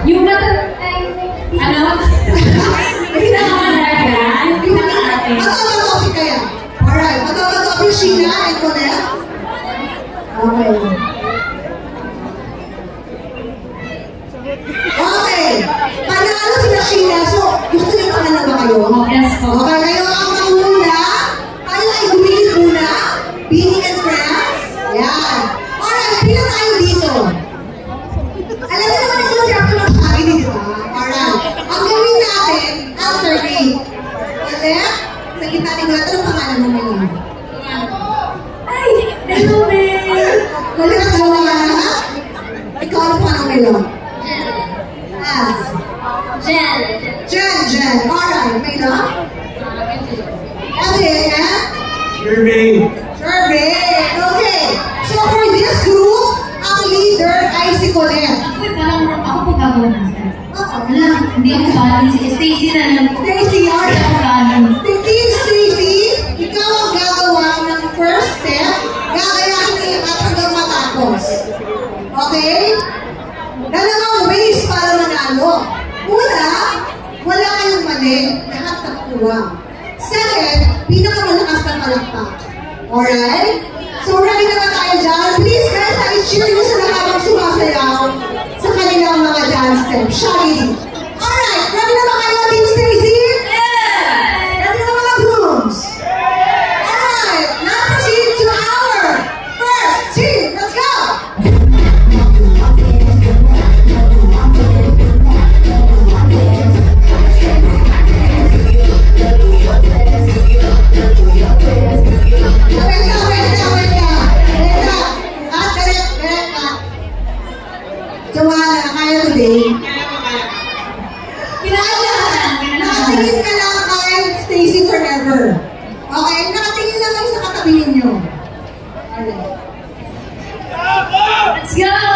Yung mata... Ano? Hindi na naman talaga. Yung pinaka-ate. Matawag-topic kaya. Alright, matawag-topic Sheena and Colette. Okay. Okay. Panalo sila Sheena. So, gusto niyo panalo ba kayo? Yes po. Okay, kayo ang manguna. Kayo ay gumilid muna. Beanie and friends. Yan. Alright, pila tayo dito. Alam niyo naman yung chapter ng akin, di ba? Alright. Ang gawin natin, alternate. Colette, sa gitna ni Colette, anong pangalan mo ngayon? Ay! Delome! Colette, gawa na. Ikaw ang pangalan ngayon? As. Jen! Jen. Alright, may na? Okay, eh? Survey. Okay. So for this group, ang leader ay si Colette. Uy, parang ako po gagawa na sir. Oo. Wala, hindi ako galing. Si Stacy na lang. Stacy, Hindi ako galing. Team Stacy, ikaw ang gagawa ng first step. Gagayahin kayo at hanggang matapos. Okay? Dalawang ways para manalo. Una, wala kayong mali, lahat nakuha. Second, pinakamalakas na palakpak. Alright? So ready na ba tayo dyan? Please guys, i-cheer nyo sila habang sumasayaw sa kanilang mga dance steps. Shaggy. Alright, ready na ba kayo, Team Stacy? Ready na mga blooms? Alright, now proceed to our first team. Let's go! Joanna, kaya today? Nakatingin ka lang kay Stacy forever. Okay? Nakatingin lang kayo sa katabi ninyo. Alright. Let's go!